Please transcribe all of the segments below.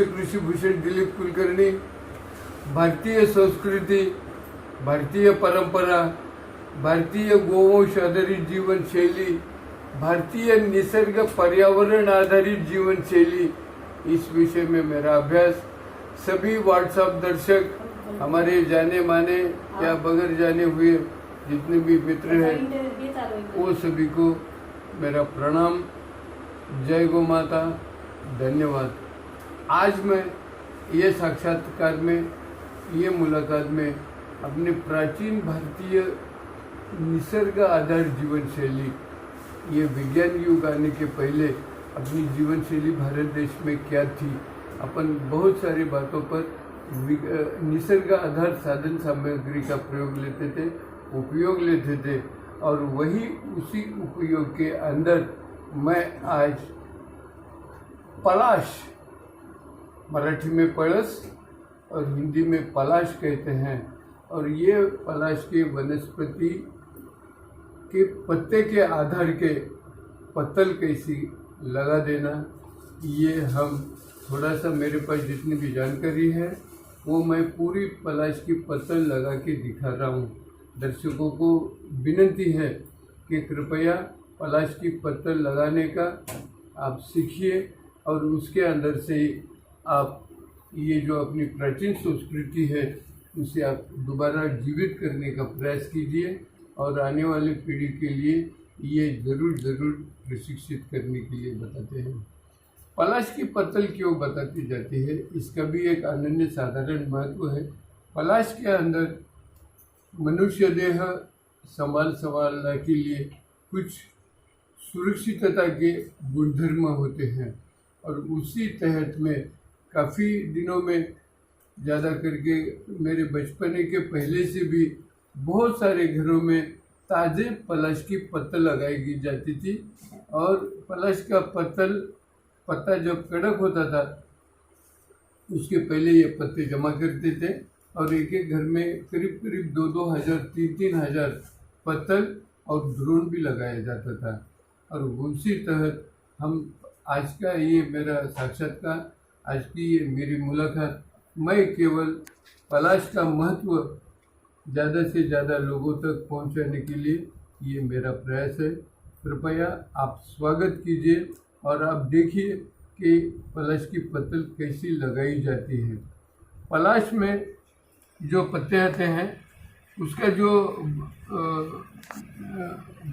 कृषी भूषण दिलीप कुलकर्णी. भारतीय संस्कृती, भारतीय परंपरा, भारतीय गोवंश आधारित जीवन शैली, भारतीय निसर्ग पर्यावरण आधारित जीवन शैली, इस विषय में मेरा अभ्यास. सभी व्हाट्सएप दर्शक, हमारे जाने माने या बगैर जाने हुए जितने भी मित्र हैं, वो सभी को मेरा प्रणाम. जय गौ माता. धन्यवाद. आज मैं ये साक्षात्कार में, ये मुलाकात में अपने प्राचीन भारतीय निसर्ग आधारित जीवन शैली, ये विज्ञान युग आने के पहले अपनी जीवन शैली भारत देश में क्या थी, अपन बहुत सारी बातों पर निसर्ग आधार साधन सामग्री का प्रयोग लेते थे, उपयोग लेते थे, और वही उसी उपयोग के अंदर मैं आज पलाश, मराठी में पळस और हिंदी में पलाश कहते हैं, और ये पलाश के वनस्पति के पत्ते के आधार के पत्तल कैसी लगा देना, ये हम थोड़ा सा, मेरे पास जितनी भी जानकारी है वो मैं पूरी पलाश की पत्तल लगा के दिखा रहा हूँ. दर्शकों को विनती है कि कृपया पलाश की पत्तल लगाने का आप सीखिए, और उसके अंदर से ही आप ये जो अपनी प्राचीन संस्कृति है उसे आप दोबारा जीवित करने का प्रयास कीजिए, और आने वाली पीढ़ी के लिए ये ज़रूर प्रशिक्षित करने के लिए बताते हैं. पलाश की पत्तल क्यों बताती जाती है, इसका भी एक अनन्य साधारण महत्व है. पलाश के अंदर मनुष्य देह संभालने के लिए कुछ सुरक्षितता के गुणधर्म होते हैं, और उसी तहत में काफ़ी दिनों में, ज़्यादा करके मेरे बचपने के पहले से भी बहुत सारे घरों में ताज़े पलाश की पत्तल लगाई जाती थी, और पलाश का पत्ता जब कड़क होता था उसके पहले ये पत्ते जमा करते थे, और एक एक घर में करीब 2-2 हज़ार, 3-3 हज़ार पत्तल और ड्रोन भी लगाया जाता था. और उसी तहत हम आज का ये मेरा साक्षात्कार, आज की ये मेरी मुलाकात, मैं केवल पलाश का महत्व ज़्यादा से ज़्यादा लोगों तक पहुंचाने के लिए ये मेरा प्रयास है. कृपया आप स्वागत कीजिए और आप देखिए कि पलाश की पत्तल कैसी लगाई जाती है. पलाश में जो पत्ते आते हैं उसका जो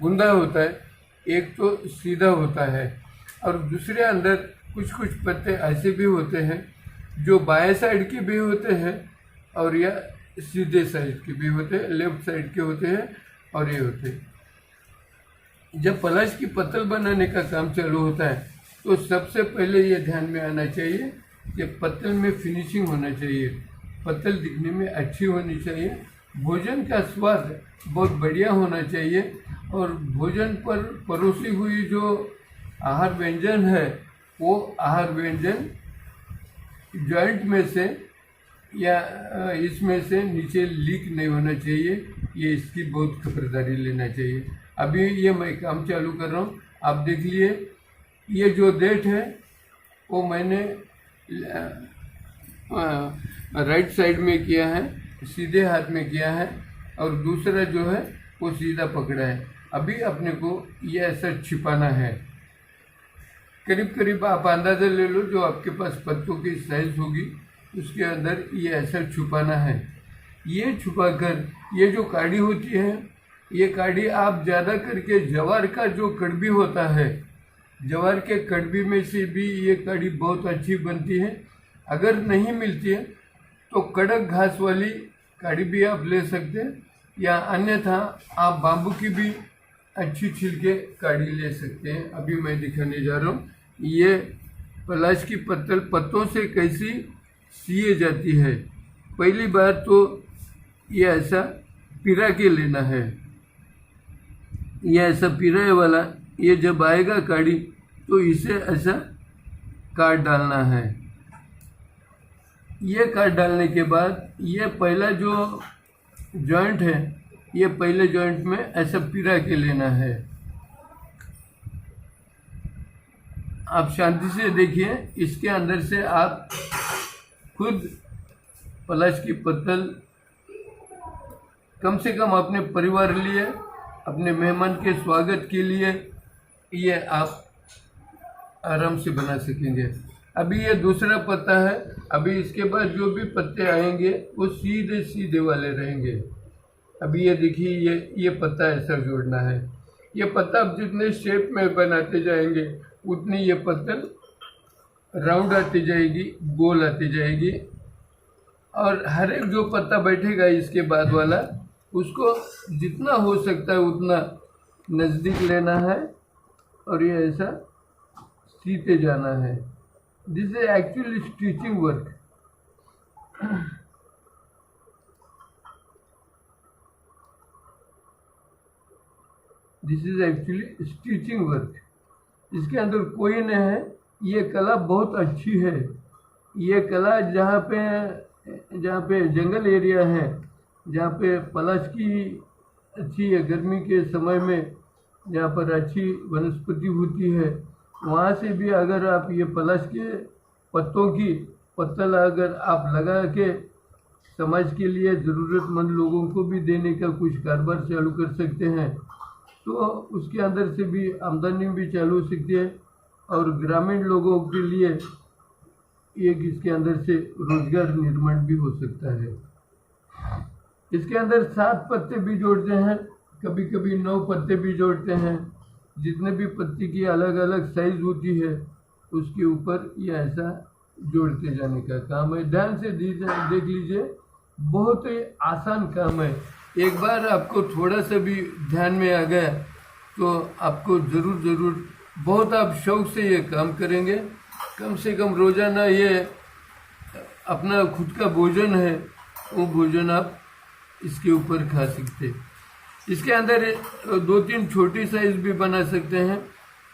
गुंदा होता है, एक तो सीधा होता है, और दूसरे अंदर कुछ पत्ते ऐसे भी होते हैं जो बाएं साइड के भी होते हैं, और या सीधे साइड के भी होते हैं, लेफ्ट साइड के होते हैं, और ये होते हैं. जब पलाश की पत्तल बनाने का काम चालू होता है तो सबसे पहले ये ध्यान में आना चाहिए कि पत्तल में फिनिशिंग होना चाहिए, पत्तल दिखने में अच्छी होनी चाहिए, भोजन का स्वाद बहुत बढ़िया होना चाहिए, और भोजन पर परोसी हुई जो आहार व्यंजन है वो आहार व्यंजन जॉइंट में से या इसमें से नीचे लीक नहीं होना चाहिए. ये इसकी बहुत खबरदारी लेना चाहिए. अभी ये मैं काम चालू कर रहा हूँ, आप देख लिए. ये जो डेट है वो मैंने राइट साइड में किया है, सीधे हाथ में किया है, और दूसरा जो है वो सीधा पकड़ा है. अभी अपने को ये ऐसा छिपाना है. करीब आप अंदाज़ा ले लो, जो आपके पास पत्तों की साइज होगी उसके अंदर ये ऐसा छुपाना है. ये छुपाकर ये जो काड़ी होती है, ये काड़ी आप ज़्यादा करके ज्वार का जो कड़बी होता है, ज्वार के कड़बी में से भी ये काड़ी बहुत अच्छी बनती है. अगर नहीं मिलती है तो कड़क घास वाली काड़ी भी आप ले सकते हैं, या अन्यथा आप बाम्बू की भी अच्छी छिलके काड़ी ले सकते हैं. अभी मैं दिखाने जा रहा हूँ ये पलाश की पत्तल पत्तों से कैसी सिए जाती है. पहली बात तो ये ऐसा पिरा के लेना है, ये ऐसा पिराए वाला, ये जब आएगा काड़ी तो इसे ऐसा काट डालना है. ये काट डालने के बाद ये पहला जो जॉइंट है, ये पहले जॉइंट में ऐसा पिरा के लेना है. आप शांति से देखिए, इसके अंदर से आप खुद पलाश की पत्तल कम से कम अपने परिवार लिए, अपने मेहमान के स्वागत के लिए ये आप आराम से बना सकेंगे। अभी ये दूसरा पत्ता है, अभी इसके बाद जो भी पत्ते आएंगे वो सीधे सीधे वाले रहेंगे। अभी ये देखिए, ये पत्ता ऐसा जोड़ना है। ये पत्ता आप जितने शेप में बनाते जाएंगे उतनी ये पत्तल राउंड आती जाएगी, गोल आती जाएगी, और हर एक जो पत्ता बैठेगा इसके बाद वाला, उसको जितना हो सकता है उतना नज़दीक लेना है और ये ऐसा सीते जाना है। This is actually stitching work. This is actually stitching work. इसके अंदर कोई नहीं है। ये कला बहुत अच्छी है। ये कला जहाँ पे जंगल एरिया है, जहाँ पे पलाश की अच्छी है, गर्मी के समय में जहाँ पर अच्छी वनस्पति होती है, वहाँ से भी अगर आप ये पलाश के पत्तों की पत्तल अगर आप लगा के समाज के लिए ज़रूरतमंद लोगों को भी देने का कुछ कारोबार चालू कर सकते हैं, तो उसके अंदर से भी आमदनी भी चालू हो सकती है और ग्रामीण लोगों के लिए एक इसके अंदर से रोजगार निर्माण भी हो सकता है। इसके अंदर 7 पत्ते भी जोड़ते हैं, कभी कभी 9 पत्ते भी जोड़ते हैं। जितने भी पत्ती की अलग अलग साइज होती है उसके ऊपर ये ऐसा जोड़ते जाने का काम है। ध्यान से देख लीजिए, बहुत ही आसान काम है। एक बार आपको थोड़ा सा भी ध्यान में आ गया तो आपको ज़रूर बहुत आप शौक से ये काम करेंगे। कम से कम रोज़ाना ये अपना खुद का भोजन है, वो भोजन आप इसके ऊपर खा सकते। इसके अंदर 2-3 छोटी साइज भी बना सकते हैं।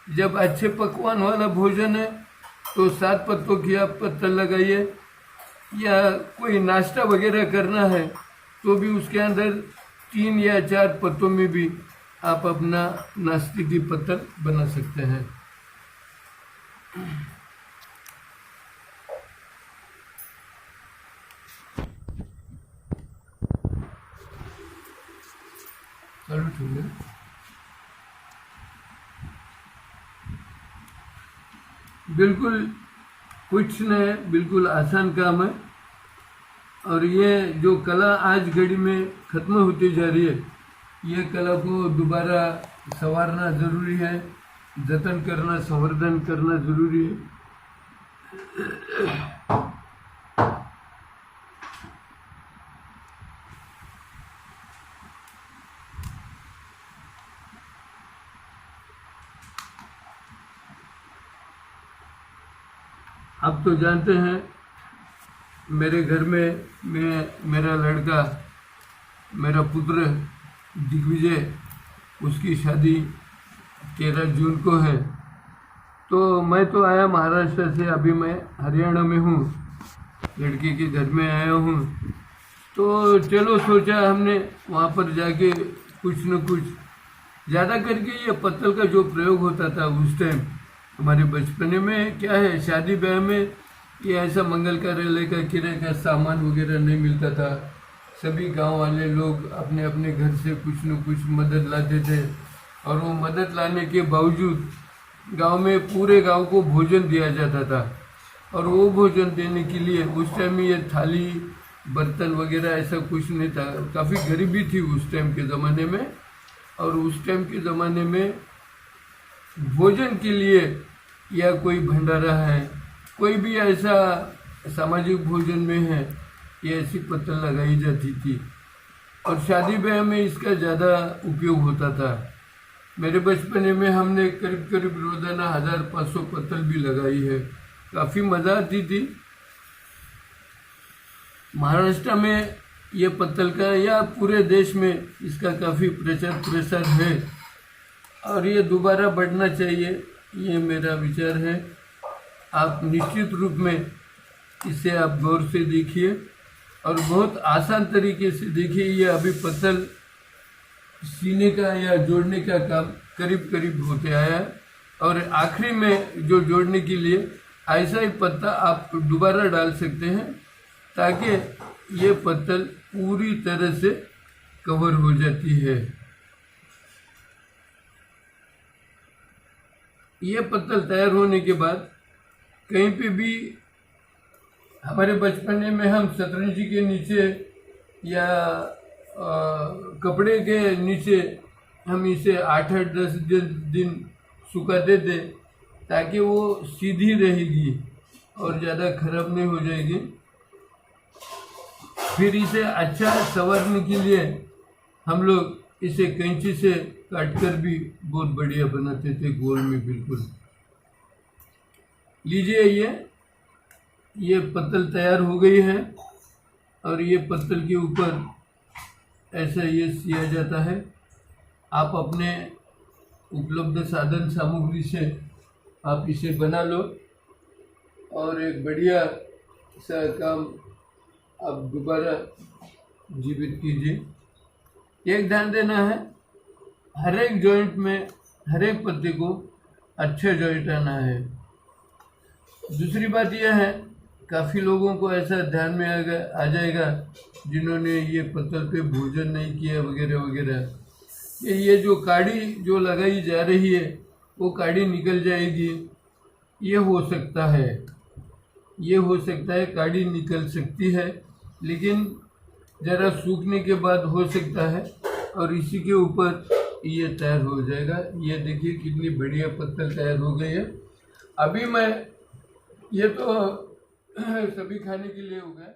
जब अच्छे पकवान वाला भोजन है तो 7 पत्तों की आप पत्तल लगाइए, या कोई नाश्ता वगैरह करना है तो भी उसके अंदर 3 या 4 पत्तों में भी आप अपना नाश्ते की पत्तल बना सकते हैं। चलो ठीक है। बिल्कुल कुछ नहीं, बिल्कुल आसान काम है। और ये जो कला आज घड़ी में ख़त्म होती जा रही है, ये कला को दोबारा संवारना ज़रूरी है, जतन करना, संवर्धन करना ज़रूरी है। आप तो जानते हैं मेरे घर में मेरा लड़का, मेरा पुत्र दिग्विजय, उसकी शादी 13 जून को है। तो मैं तो आया महाराष्ट्र से, अभी मैं हरियाणा में हूँ, लड़के के घर में आया हूँ। तो चलो सोचा हमने वहाँ पर जाके कुछ न कुछ ज़्यादा करके ये पत्तल का जो प्रयोग होता था उस टाइम हमारे बचपने में, क्या है, शादी ब्याह में ये ऐसा मंगल कार्यालय का किराए का सामान वगैरह नहीं मिलता था। सभी गांव वाले लोग अपने अपने घर से कुछ न कुछ मदद लाते थे, और वो मदद लाने के बावजूद गांव में पूरे गांव को भोजन दिया जाता था। और वो भोजन देने के लिए उस टाइम में ये थाली बर्तन वगैरह ऐसा कुछ नहीं था। काफ़ी गरीबी थी उस टाइम के ज़माने में। और उस टाइम के ज़माने में भोजन के लिए या कोई भंडारा है, कोई भी ऐसा सामाजिक भोजन में है, ये ऐसी पत्तल लगाई जाती थी। और शादी ब्याह में इसका ज़्यादा उपयोग होता था। मेरे बचपने में हमने करीब रोज़ाना 1500 पत्तल भी लगाई है। काफ़ी मज़ा आती थी। महाराष्ट्र में ये पत्तल का या पूरे देश में इसका काफ़ी प्रचार प्रसार है, और ये दोबारा बढ़ना चाहिए, ये मेरा विचार है। आप निश्चित रूप में इसे आप गौर से देखिए और बहुत आसान तरीके से देखिए। ये अभी पत्तल सीने का या जोड़ने का काम करीब होते आया है, और आखिरी में जो जोड़ने के लिए ऐसा ही पत्ता आप दोबारा डाल सकते हैं, ताकि ये पत्तल पूरी तरह से कवर हो जाती है। ये पत्तल तैयार होने के बाद कहीं पे भी, हमारे बचपने में हम शतरंज के नीचे या कपड़े के नीचे हम इसे 8-10 दिन सुखाते थे ताकि वो सीधी रहेगी और ज़्यादा खराब नहीं हो जाएगी। फिर इसे अच्छा संवारने के लिए हम लोग इसे कैंची से काटकर भी बहुत बढ़िया बनाते थे, गोल में बिल्कुल। लीजिए, ये पत्तल तैयार हो गई है और ये पत्तल के ऊपर ऐसा ये सिया जाता है। आप अपने उपलब्ध साधन सामग्री से आप इसे बना लो और एक बढ़िया सा काम आप दोबारा जीवित कीजिए। एक ध्यान देना है, हर एक जॉइंट में, हर एक पत्ते को अच्छे जॉइंट आना है। दूसरी बात यह है, काफ़ी लोगों को ऐसा ध्यान में आ जाएगा जिन्होंने ये पत्तल पे भोजन नहीं किया वगैरह वगैरह, ये जो काड़ी जो लगाई जा रही है वो काड़ी निकल जाएगी। ये हो सकता है काड़ी निकल सकती है, लेकिन ज़रा सूखने के बाद हो सकता है और इसी के ऊपर ये तैयार हो जाएगा। ये देखिए कितनी बढ़िया पत्तल तैयार हो गई है। अभी मैं, ये तो सभी खाने के लिए होगा।